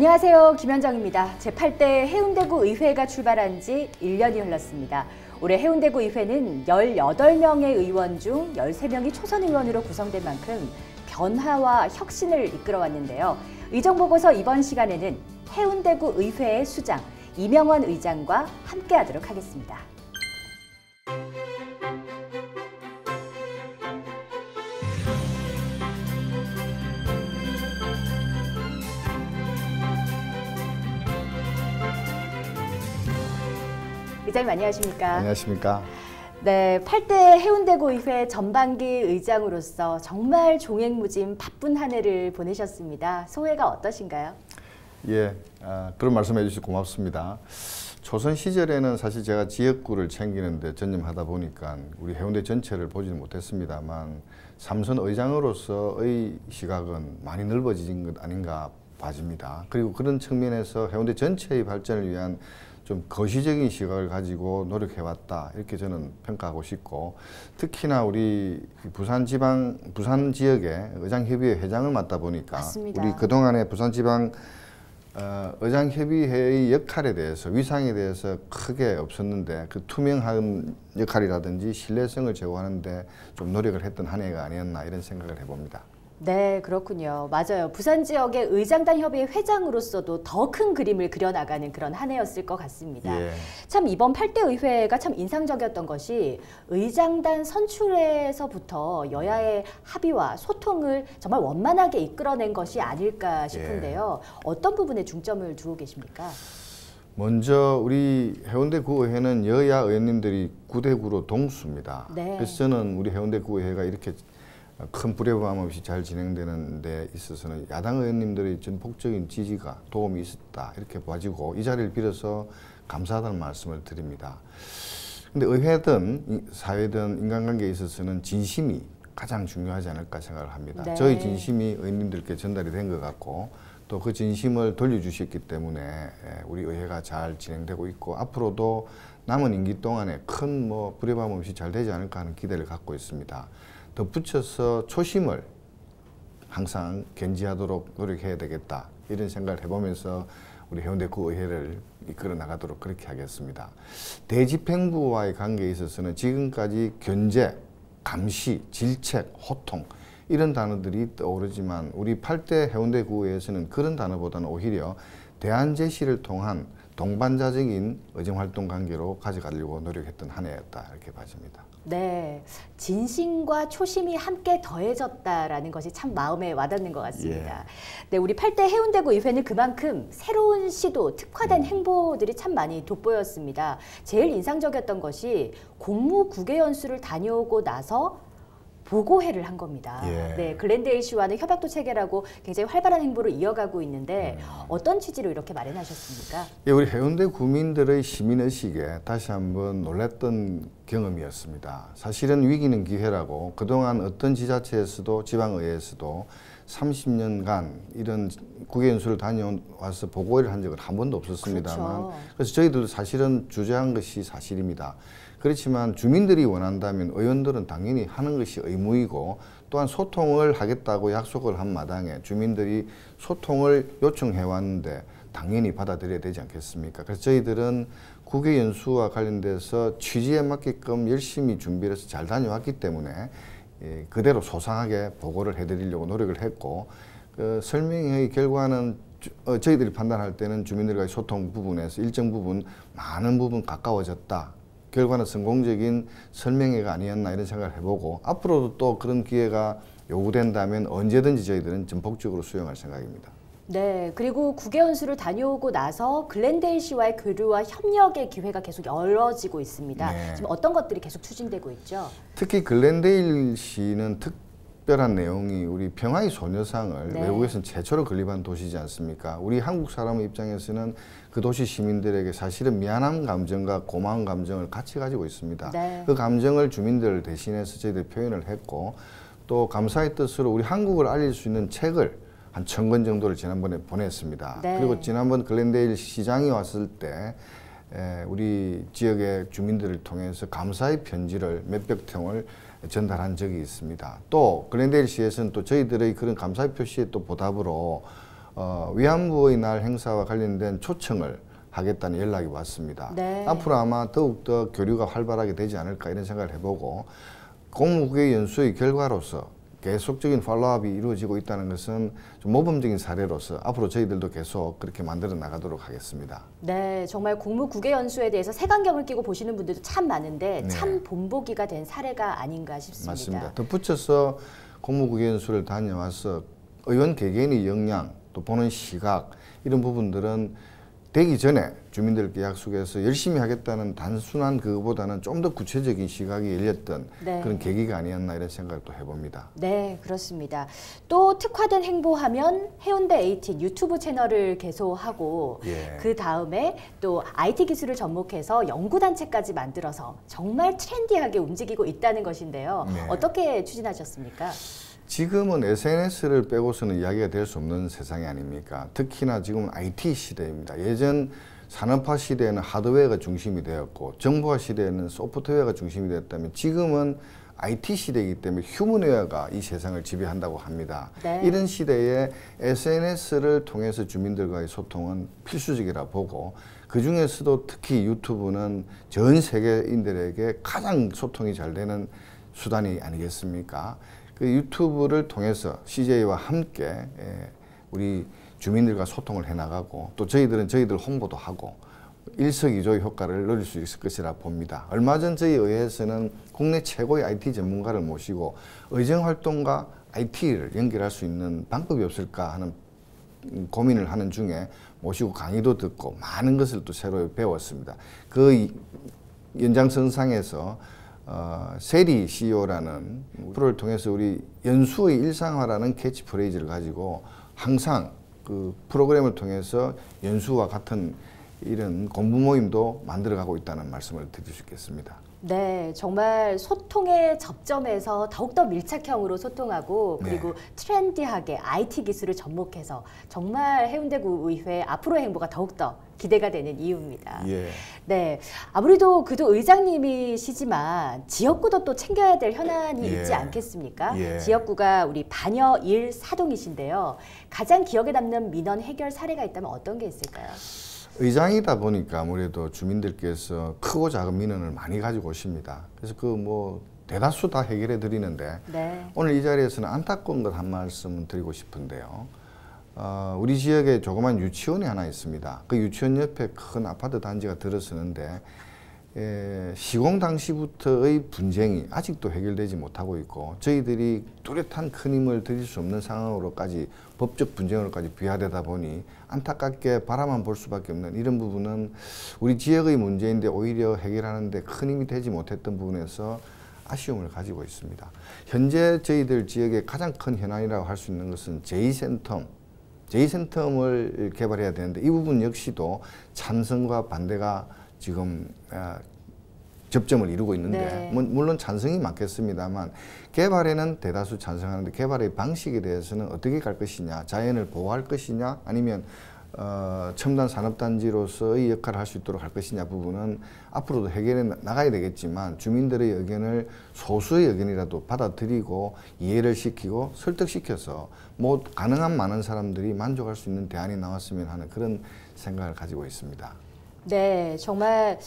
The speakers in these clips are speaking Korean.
안녕하세요. 김현정입니다. 제8대 해운대구 의회가 출발한 지 1년이 흘렀습니다. 올해 해운대구 의회는 18명의 의원 중 13명이 초선 의원으로 구성된 만큼 변화와 혁신을 이끌어왔는데요. 의정보고서 이번 시간에는 해운대구 의회의 수장 이명원 의장과 함께하도록 하겠습니다. 의장님 안녕하십니까? 안녕하십니까? 네, 8대 해운대구 의회 전반기 의장으로서 정말 종횡무진 바쁜 한 해를 보내셨습니다. 소회가 어떠신가요? 예, 그런 말씀해 주셔서 고맙습니다. 초선 시절에는 사실 제가 지역구를 챙기는데 전념하다 보니까 우리 해운대 전체를 보지는 못했습니다만 삼선 의장으로서의 시각은 많이 넓어진 것 아닌가 봐집니다. 그리고 그런 측면에서 해운대 전체의 발전을 위한 좀 거시적인 시각을 가지고 노력해왔다 이렇게 저는 평가하고 싶고, 특히나 우리 부산 지역의 의장협의회 회장을 맡다 보니까 맞습니다. 우리 그동안의 부산지방 의장협의회의 역할에 대해서, 위상에 대해서 크게 없었는데 그 투명한 역할이라든지 신뢰성을 제고하는 데 좀 노력을 했던 한 해가 아니었나 이런 생각을 해봅니다. 네, 그렇군요. 맞아요. 부산 지역의 의장단 협의회 회장으로서도 더 큰 그림을 그려나가는 그런 한 해였을 것 같습니다. 예. 참 이번 8대 의회가 참 인상적이었던 것이 의장단 선출에서부터 여야의 합의와 소통을 정말 원만하게 이끌어낸 것이 아닐까 싶은데요. 어떤 부분에 중점을 두고 계십니까? 먼저 우리 해운대구의회는 여야 의원님들이 9대9로 동수입니다. 네. 그래서 저는 우리 해운대구의회가 이렇게 큰 불협화음 없이 잘 진행되는 데 있어서는 야당 의원님들의 전폭적인 지지가 도움이 있었다 이렇게 봐지고, 이 자리를 빌어서 감사하다는 말씀을 드립니다. 근데 의회든 사회든 인간관계에 있어서는 진심이 가장 중요하지 않을까 생각을 합니다. 네. 저희 진심이 의원님들께 전달이 된 것 같고, 또 그 진심을 돌려주셨기 때문에 우리 의회가 잘 진행되고 있고, 앞으로도 남은 임기 동안에 큰 불협화음 없이 잘 되지 않을까 하는 기대를 갖고 있습니다. 덧붙여서 초심을 항상 견지하도록 노력해야 되겠다 이런 생각을 해보면서 우리 해운대구 의회를 이끌어 나가도록 그렇게 하겠습니다. 대집행부와의 관계에 있어서는 지금까지 견제, 감시, 질책, 호통 이런 단어들이 떠오르지만 우리 8대 해운대구에서는 그런 단어보다는 오히려 대안 제시를 통한 동반자적인 의정활동 관계로 가져가려고 노력했던 한 해였다 이렇게 봐집니다. 네, 진심과 초심이 함께 더해졌다라는 것이 참 마음에 와닿는 것 같습니다. 네, 우리 8대 해운대구 의회는 그만큼 새로운 시도, 특화된 행보들이 참 많이 돋보였습니다. 제일 인상적이었던 것이 공무국외 연수를 다녀오고 나서 보고회를 한 겁니다. 예. 네, 글렌데일 씨와는 협약도 체결하고 굉장히 활발한 행보를 이어가고 있는데 어떤 취지로 이렇게 마련하셨습니까? 예, 우리 해운대 구민들의 시민의식에 다시 한번 놀랐던 경험이었습니다. 사실은 위기는 기회라고 그동안 어떤 지자체에서도 지방의회에서도 30년간 이런 국외연수를 다녀와서 보고회를 한 적은 한 번도 없었습니다만, 그렇죠. 그래서 저희들도 사실은 주저한 것이 사실입니다. 그렇지만 주민들이 원한다면 의원들은 당연히 하는 것이 의무이고, 또한 소통을 하겠다고 약속을 한 마당에 주민들이 소통을 요청해 왔는데 당연히 받아들여야 되지 않겠습니까? 그래서 저희들은 국외연수와 관련돼서 취지에 맞게끔 열심히 준비를 해서 잘 다녀왔기 때문에 그대로 소상하게 보고를 해드리려고 노력을 했고, 그 설명의 결과는 저희들이 판단할 때는 주민들과의 소통 부분에서 일정 부분, 많은 부분 가까워졌다. 결과는 성공적인 설명회가 아니었나 이런 생각을 해보고, 앞으로도 또 그런 기회가 요구된다면 언제든지 저희들은 전폭적으로 수용할 생각입니다. 네, 그리고 국외연수를 다녀오고 나서 글렌데일 씨와의 교류와 협력의 기회가 계속 열어지고 있습니다. 네. 지금 어떤 것들이 계속 추진되고 있죠? 특히 글렌데일 씨는 특별한 내용이 우리 평화의 소녀상을 네. 외국에서는 최초로 건립한 도시지 않습니까? 우리 한국 사람의 입장에서는 그 도시 시민들에게 사실은 미안한 감정과 고마운 감정을 같이 가지고 있습니다. 네. 그 감정을 주민들을 대신해서 저희들이 표현을 했고, 또 감사의 뜻으로 우리 한국을 알릴 수 있는 책을 한 1000권 정도를 지난번에 보냈습니다. 네. 그리고 지난번 글렌데일 시장이 왔을 때 우리 지역의 주민들을 통해서 감사의 편지를 몇백 통을 전달한 적이 있습니다. 또 글렌데일 시에서는 또 저희들의 그런 감사의 표시에 또 보답으로 위안부의 날 행사와 관련된 초청을 하겠다는 연락이 왔습니다. 네. 앞으로 아마 더욱더 교류가 활발하게 되지 않을까 이런 생각을 해보고 공무국의 연수의 결과로서 계속적인 팔로우업이 이루어지고 있다는 것은 좀 모범적인 사례로서 앞으로 저희들도 계속 그렇게 만들어 나가도록 하겠습니다. 네, 정말 국무국외연수에 대해서 색안경을 끼고 보시는 분들도 참 많은데 네. 참 본보기가 된 사례가 아닌가 싶습니다. 맞습니다. 덧붙여서 공무국외연수를 다녀와서 의원 개개인의 역량 또 보는 시각 이런 부분들은 되기 전에 주민들께 약속해서 열심히 하겠다는 단순한 그거보다는 좀 더 구체적인 시각이 열렸던 네. 그런 계기가 아니었나 이런 생각을 또 해봅니다. 네, 그렇습니다. 또 특화된 행보하면 해운대 18 유튜브 채널을 개소하고 예. 그 다음에 또 IT 기술을 접목해서 연구단체까지 만들어서 정말 트렌디하게 움직이고 있다는 것인데요. 네. 어떻게 추진하셨습니까? 지금은 SNS를 빼고서는 이야기가 될 수 없는 세상이 아닙니까? 특히나 지금은 IT 시대입니다. 예전 산업화 시대에는 하드웨어가 중심이 되었고 정보화 시대에는 소프트웨어가 중심이 되었다면 지금은 IT 시대이기 때문에 휴먼웨어가 이 세상을 지배한다고 합니다. 네. 이런 시대에 SNS를 통해서 주민들과의 소통은 필수적이라 보고 그 중에서도 특히 유튜브는 전 세계인들에게 가장 소통이 잘 되는 수단이 아니겠습니까? 그 유튜브를 통해서 CJ와 함께 우리 주민들과 소통을 해나가고 또 저희들은 저희들 홍보도 하고 일석이조의 효과를 누릴 수 있을 것이라 봅니다. 얼마 전 저희 의회에서는 국내 최고의 IT 전문가를 모시고 의정활동과 IT를 연결할 수 있는 방법이 없을까 하는 고민을 하는 중에 모시고 강의도 듣고 많은 것을 또 새로 배웠습니다. 그 연장선상에서 세리 CEO라는 프로를 통해서 우리 연수의 일상화라는 캐치프레이즈를 가지고 항상 그 프로그램을 통해서 연수와 같은 이런 공부 모임도 만들어가고 있다는 말씀을 드릴 수 있겠습니다. 네, 정말 소통의 접점에서 더욱더 밀착형으로 소통하고 그리고 네. 트렌디하게 IT 기술을 접목해서 정말 해운대구 의회 앞으로의 행보가 더욱더 기대가 되는 이유입니다. 예. 네, 아무래도 그도 의장님이시지만 지역구도 또 챙겨야 될 현안이 예. 있지 않겠습니까? 예. 지역구가 우리 반여 1사동이신데요. 가장 기억에 남는 민원 해결 사례가 있다면 어떤 게 있을까요? 의장이다 보니까 아무래도 주민들께서 크고 작은 민원을 많이 가지고 오십니다. 그래서 그 뭐 대다수 다 해결해 드리는데 네. 오늘 이 자리에서는 안타까운 것 한 말씀 드리고 싶은데요. 우리 지역에 조그만 유치원이 하나 있습니다. 그 유치원 옆에 큰 아파트 단지가 들어서는데 시공 당시부터의 분쟁이 아직도 해결되지 못하고 있고 저희들이 뚜렷한 큰 힘을 들일 수 없는 상황으로까지 법적 분쟁으로까지 비화되다 보니 안타깝게 바라만 볼 수밖에 없는 이런 부분은 우리 지역의 문제인데 오히려 해결하는데 큰 힘이 되지 못했던 부분에서 아쉬움을 가지고 있습니다. 현재 저희들 지역의 가장 큰 현안이라고 할 수 있는 것은 제2센텀을 개발해야 되는데 이 부분 역시도 찬성과 반대가 지금 접점을 이루고 있는데 네. 물론 찬성이 많겠습니다만 개발에는 대다수 찬성하는데 개발의 방식에 대해서는 어떻게 갈 것이냐, 자연을 보호할 것이냐 아니면 첨단 산업단지로서의 역할을 할 수 있도록 할 것이냐 부분은 앞으로도 해결해 나가야 되겠지만 주민들의 의견을 소수의 의견이라도 받아들이고 이해를 시키고 설득시켜서 뭐 가능한 많은 사람들이 만족할 수 있는 대안이 나왔으면 하는 그런 생각을 가지고 있습니다. 네, 정말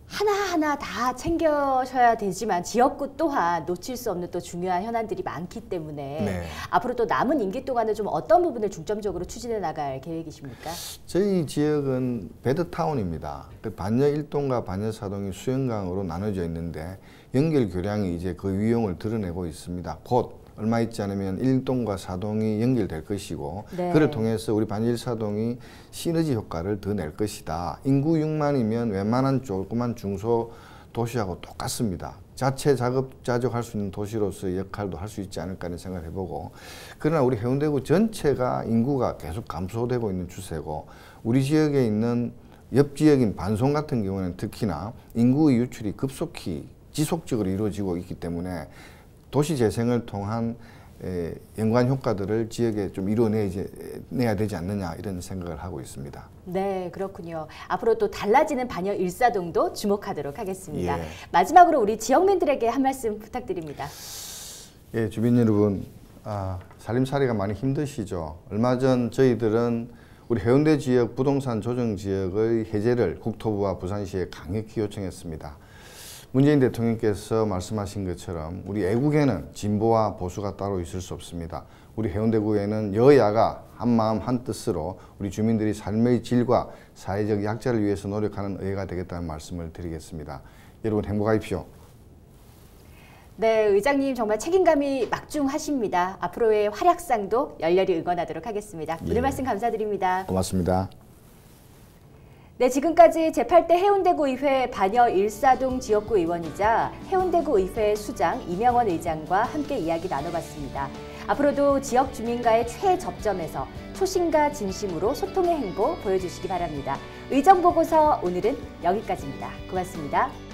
하나하나 다 챙겨셔야 되지만 지역구 또한 놓칠 수 없는 또 중요한 현안들이 많기 때문에 네. 앞으로 또 남은 임기 동안은 좀 어떤 부분을 중점적으로 추진해 나갈 계획이십니까? 저희 지역은 배드타운입니다. 그 반여 1동과 반여 4동이 수영강으로 나눠져 있는데 연결 교량이 이제 그 위용을 드러내고 있습니다. 곧 얼마 있지 않으면 1동과 4동이 연결될 것이고 네. 그를 통해서 우리 반여 1, 4동이 시너지 효과를 더 낼 것이다. 인구 6만이면 웬만한 조그만 중소 도시하고 똑같습니다. 자체 자급자족할 수 있는 도시로서의 역할도 할 수 있지 않을까 하는 생각을 해보고 그러나 우리 해운대구 전체가 인구가 계속 감소되고 있는 추세고 우리 지역에 있는 옆 지역인 반송 같은 경우는 특히나 인구의 유출이 급속히 지속적으로 이루어지고 있기 때문에 도시 재생을 통한 연관 효과들을 지역에 좀 이뤄내야 되지 않느냐 이런 생각을 하고 있습니다. 네, 그렇군요. 앞으로 또 달라지는 반여 1사동도 주목하도록 하겠습니다. 예. 마지막으로 우리 지역민들에게 한 말씀 부탁드립니다. 예, 주민 여러분, 살림살이가 많이 힘드시죠. 얼마 전 저희들은 우리 해운대 지역 부동산 조정 지역의 해제를 국토부와 부산시에 강력히 요청했습니다. 문재인 대통령께서 말씀하신 것처럼 우리 애국에는 진보와 보수가 따로 있을 수 없습니다. 우리 해운대구에는 여야가 한마음 한뜻으로 우리 주민들이 삶의 질과 사회적 약자를 위해서 노력하는 의회가 되겠다는 말씀을 드리겠습니다. 여러분 행복하십시오. 네, 의장님 정말 책임감이 막중하십니다. 앞으로의 활약상도 열렬히 응원하도록 하겠습니다. 오늘 말씀 감사드립니다. 고맙습니다. 네, 지금까지 제8대 해운대구 의회 반여 일사동 지역구 의원이자 해운대구 의회 수장 이명원 의장과 함께 이야기 나눠봤습니다. 앞으로도 지역 주민과의 최접점에서 초심과 진심으로 소통의 행보 보여주시기 바랍니다. 의정보고서 오늘은 여기까지입니다. 고맙습니다.